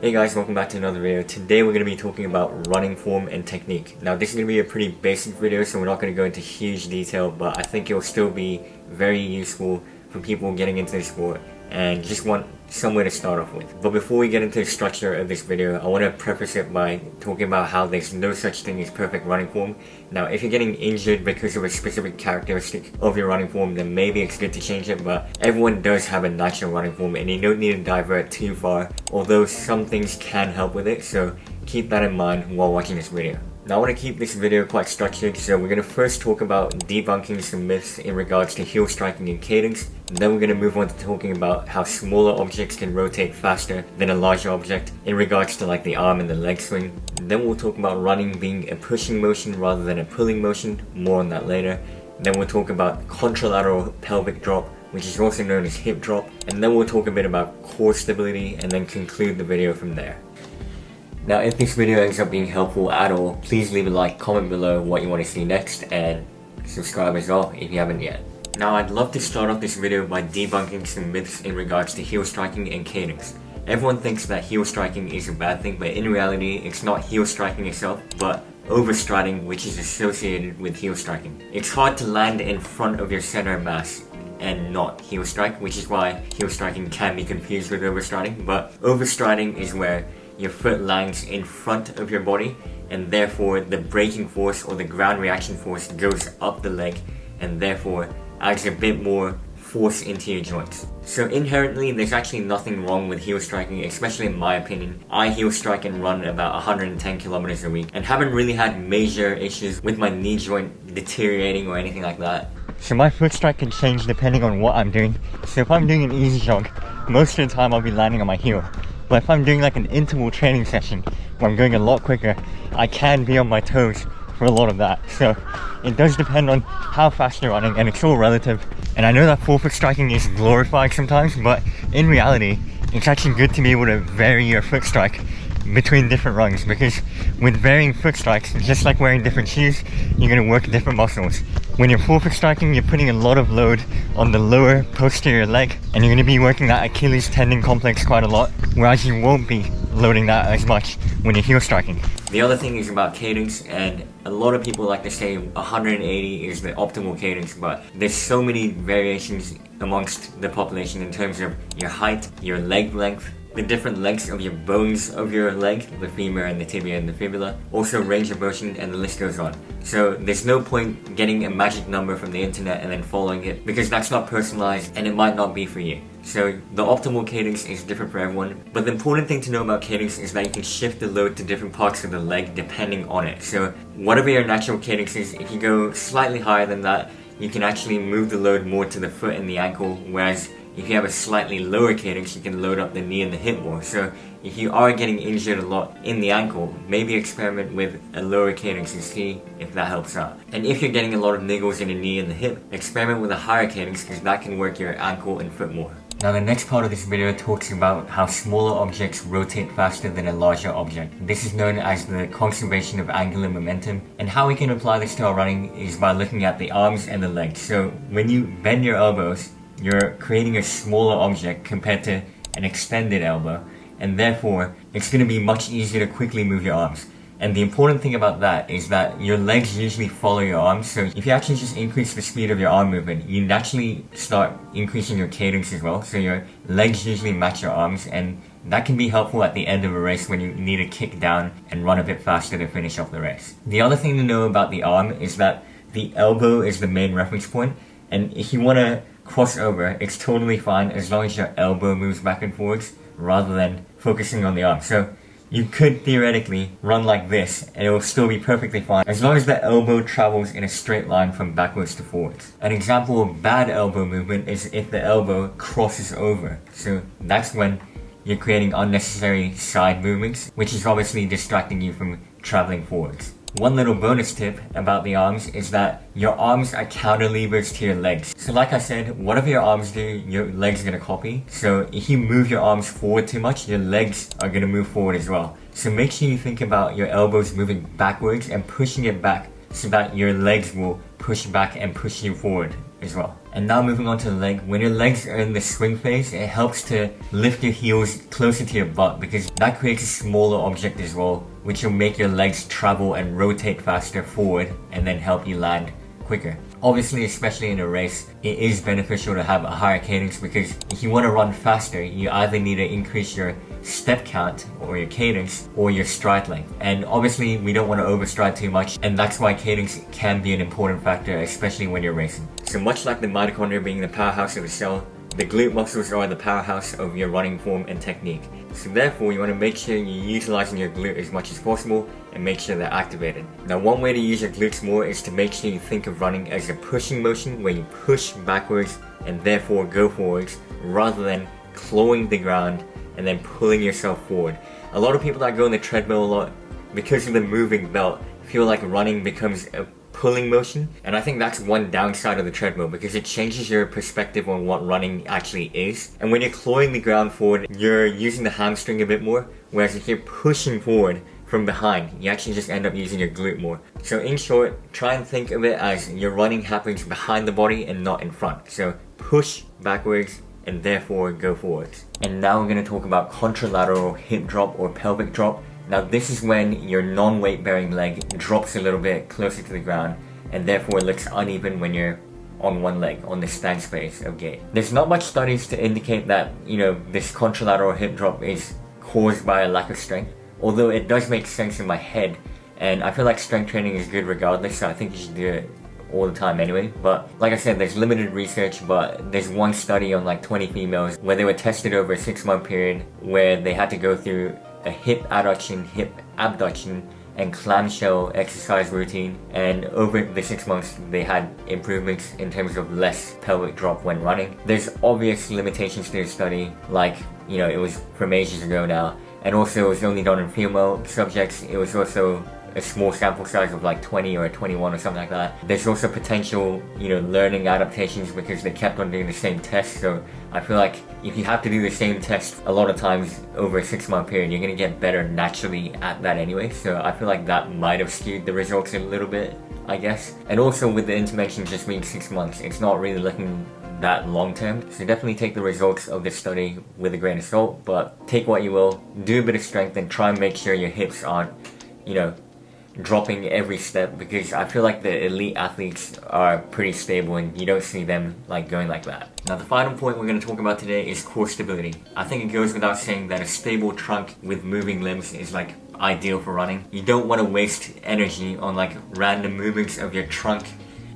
Hey guys, welcome back to another video. Today we're going to be talking about running form and technique. Now this is going to be a pretty basic video, so we're not going to go into huge detail, but I think it will still be very useful for people getting into the sport and just want somewhere to start off with. But before we get into the structure of this video, I want to preface it by talking about how there's no such thing as perfect running form. Now if you're getting injured because of a specific characteristic of your running form, then maybe it's good to change it, but everyone does have a natural running form and you don't need to divert too far, although some things can help with it, so keep that in mind while watching this video. Now I want to keep this video quite structured, so we're going to first talk about debunking some myths in regards to heel striking and cadence. Then we're going to move on to talking about how smaller objects can rotate faster than a larger object in regards to like the arm and the leg swing. Then we'll talk about running being a pushing motion rather than a pulling motion, more on that later. Then we'll talk about contralateral pelvic drop, which is also known as hip drop. And then we'll talk a bit about core stability and then conclude the video from there. Now if this video ends up being helpful at all, please leave a like, comment below what you want to see next, and subscribe as well if you haven't yet. Now I'd love to start off this video by debunking some myths in regards to heel striking and cadence. Everyone thinks that heel striking is a bad thing, but in reality it's not heel striking itself, but overstriding, which is associated with heel striking. It's hard to land in front of your center of mass and not heel strike, which is why heel striking can be confused with overstriding, but overstriding is where your foot lands in front of your body and therefore the braking force or the ground reaction force goes up the leg and therefore adds a bit more force into your joints. So inherently there's actually nothing wrong with heel striking, especially in my opinion. I heel strike and run about 110 kilometers a week and haven't really had major issues with my knee joint deteriorating or anything like that. So my foot strike can change depending on what I'm doing. So if I'm doing an easy jog, most of the time I'll be landing on my heel. But if I'm doing like an interval training session where I'm going a lot quicker, I can be on my toes for a lot of that. So it does depend on how fast you're running, and it's all relative. And I know that forefoot striking is glorified sometimes, but in reality it's actually good to be able to vary your foot strike between different runs, because with varying foot strikes, just like wearing different shoes, you're going to work different muscles. When you're forefoot striking, you're putting a lot of load on the lower posterior leg, and you're going to be working that Achilles tendon complex quite a lot, whereas you won't be loading that as much when you're heel striking. The other thing is about cadence, and a lot of people like to say 180 is the optimal cadence, but there's so many variations amongst the population in terms of your height, your leg length, the different lengths of your bones of your leg, the femur and the tibia and the fibula, also range of motion, and the list goes on. So there's no point getting a magic number from the internet and then following it, because that's not personalized and it might not be for you. So the optimal cadence is different for everyone, but the important thing to know about cadence is that you can shift the load to different parts of the leg depending on it. So whatever your natural cadence is, if you go slightly higher than that, you can actually move the load more to the foot and the ankle, whereas if you have a slightly lower cadence, you can load up the knee and the hip more. So if you are getting injured a lot in the ankle, maybe experiment with a lower cadence and see if that helps out. And if you're getting a lot of niggles in the knee and the hip, experiment with a higher cadence, because that can work your ankle and foot more. Now the next part of this video talks about how smaller objects rotate faster than a larger object. This is known as the conservation of angular momentum, and how we can apply this to our running is by looking at the arms and the legs. So when you bend your elbows, you're creating a smaller object compared to an extended elbow, and therefore it's going to be much easier to quickly move your arms. And the important thing about that is that your legs usually follow your arms, so if you actually just increase the speed of your arm movement, you naturally start increasing your cadence as well, so your legs usually match your arms, and that can be helpful at the end of a race when you need to kick down and run a bit faster to finish off the race. The other thing to know about the arm is that the elbow is the main reference point, and if you want to cross over, it's totally fine as long as your elbow moves back and forwards rather than focusing on the arm. So you could theoretically run like this and it will still be perfectly fine as long as the elbow travels in a straight line from backwards to forwards. An example of bad elbow movement is if the elbow crosses over. So that's when you're creating unnecessary side movements, which is obviously distracting you from traveling forwards. One little bonus tip about the arms is that your arms are counter levers to your legs. So like I said, whatever your arms do, your legs are going to copy. So if you move your arms forward too much, your legs are going to move forward as well. So make sure you think about your elbows moving backwards and pushing it back so that your legs will push back and push you forward as well. And now moving on to the leg. When your legs are in the swing phase, it helps to lift your heels closer to your butt because that creates a smaller object as well, which will make your legs travel and rotate faster forward and then help you land quicker. Obviously, especially in a race, it is beneficial to have a higher cadence because if you want to run faster, you either need to increase your step count or your cadence or your stride length. And obviously, we don't want to overstride too much, and that's why cadence can be an important factor, especially when you're racing. So much like the mitochondria being the powerhouse of the cell, the glute muscles are the powerhouse of your running form and technique. So therefore, you want to make sure you're utilizing your glute as much as possible and make sure they're activated. Now, one way to use your glutes more is to make sure you think of running as a pushing motion where you push backwards and therefore go forwards rather than clawing the ground and then pulling yourself forward. A lot of people that go on the treadmill a lot, because of the moving belt, feel like running becomes a pulling motion, and I think that's one downside of the treadmill because it changes your perspective on what running actually is. And when you're clawing the ground forward, you're using the hamstring a bit more, whereas if you're pushing forward from behind, you actually just end up using your glute more. So in short, try and think of it as your running happens behind the body and not in front. So push backwards and therefore go forwards. And now we're going to talk about contralateral hip drop or pelvic drop. Now this is when your non-weight bearing leg drops a little bit closer to the ground and therefore it looks uneven when you're on one leg, on the stance phase of gait. There's not much studies to indicate that, this contralateral hip drop is caused by a lack of strength, although it does make sense in my head, and I feel like strength training is good regardless, so I think you should do it all the time anyway. But like I said, there's limited research, but there's one study on like 20 females where they were tested over a 6-month period where they had to go through a hip adduction, hip abduction, and clamshell exercise routine, and over the 6 months they had improvements in terms of less pelvic drop when running. There's obvious limitations to the study, like it was from ages ago now, and also it was only done in female subjects. It was also a small sample size of like 20 or 21 or something like that. There's also potential, learning adaptations because they kept on doing the same test. So I feel like if you have to do the same test a lot of times over a 6-month period, you're going to get better naturally at that anyway. So I feel like that might have skewed the results a little bit, I guess. And also with the intervention just being 6 months, it's not really looking that long term. So definitely take the results of this study with a grain of salt, but take what you will, do a bit of strength and try and make sure your hips aren't, dropping every step, because I feel like the elite athletes are pretty stable and you don't see them like going like that. Now the final point we're going to talk about today is core stability. I think it goes without saying that a stable trunk with moving limbs is like ideal for running. You don't want to waste energy on like random movements of your trunk,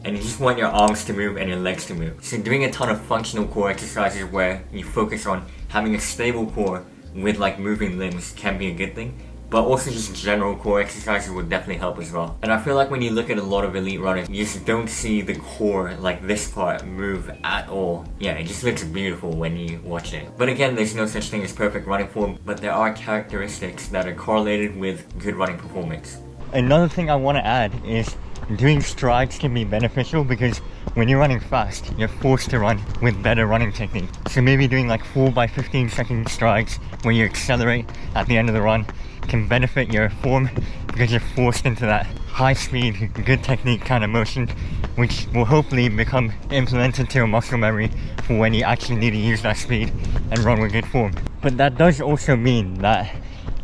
and you just want your arms to move and your legs to move. So doing a ton of functional core exercises where you focus on having a stable core with like moving limbs can be a good thing. But also just general core exercises would definitely help as well. And I feel like when you look at a lot of elite runners, you just don't see the core, like this part, move at all. Yeah, it just looks beautiful when you watch it. But again, there's no such thing as perfect running form, but there are characteristics that are correlated with good running performance. Another thing I want to add is doing strides can be beneficial because when you're running fast, you're forced to run with better running technique. So maybe doing like 4 by 15 second strides where you accelerate at the end of the run can benefit your form because you're forced into that high speed, good technique kind of motion, which will hopefully become implemented to your muscle memory for when you actually need to use that speed and run with good form. But that does also mean that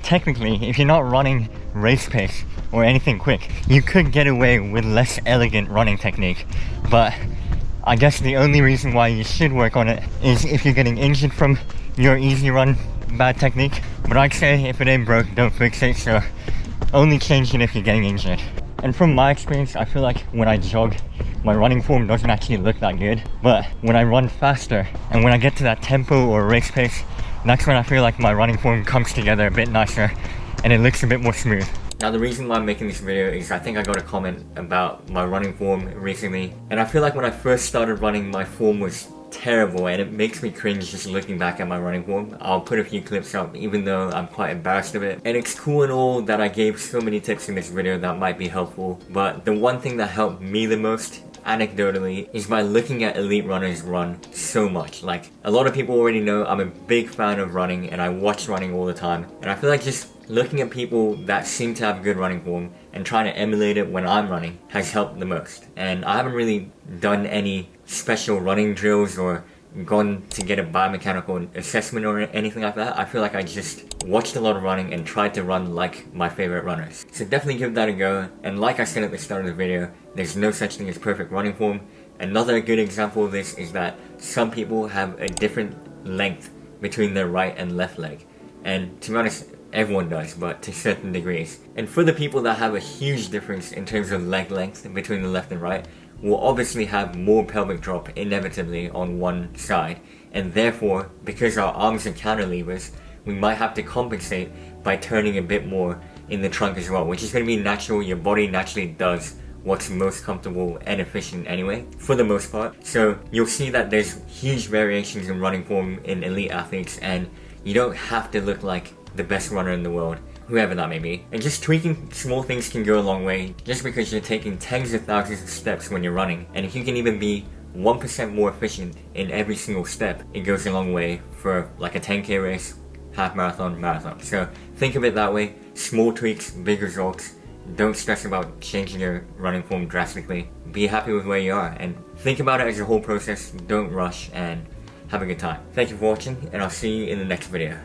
technically, if you're not running race pace or anything quick, you could get away with less elegant running technique. But I guess the only reason why you should work on it is if you're getting injured from your easy run bad technique. But I'd say if it ain't broke, don't fix it, so only change it if you're getting injured. And from my experience, I feel like when I jog, my running form doesn't actually look that good, but when I run faster and when I get to that tempo or race pace, that's when I feel like my running form comes together a bit nicer and it looks a bit more smooth. Now the reason why I'm making this video is I think I got a comment about my running form recently, and I feel like when I first started running, my form was terrible and it makes me cringe just looking back at my running form. I'll put a few clips up even though I'm quite embarrassed of it, and it's cool and all that I gave so many tips in this video that might be helpful, but the one thing that helped me the most anecdotally is by looking at elite runners run so much. Like, a lot of people already know I'm a big fan of running and I watch running all the time, and I feel like just looking at people that seem to have good running form and trying to emulate it when I'm running has helped the most. And I haven't really done any special running drills or gone to get a biomechanical assessment or anything like that. I feel like I just watched a lot of running and tried to run like my favorite runners. So definitely give that a go. And like I said at the start of the video, there's no such thing as perfect running form. Another good example of this is that some people have a different length between their right and left leg. And to be honest, everyone does, but to certain degrees. And for the people that have a huge difference in terms of leg length between the left and right, will obviously have more pelvic drop inevitably on one side, and therefore, because our arms are counterlevers, we might have to compensate by turning a bit more in the trunk as well, which is going to be natural. Your body naturally does what's most comfortable and efficient anyway, for the most part. So you'll see that there's huge variations in running form in elite athletes, and you don't have to look like the best runner in the world, whoever that may be. And just tweaking small things can go a long way, just because you're taking tens of thousands of steps when you're running. And if you can even be 1% more efficient in every single step, it goes a long way for like a 10k race, half marathon, marathon. So think of it that way. Small tweaks, big results. Don't stress about changing your running form drastically. Be happy with where you are and think about it as a whole process. Don't rush and have a good time. Thank you for watching, and I'll see you in the next video.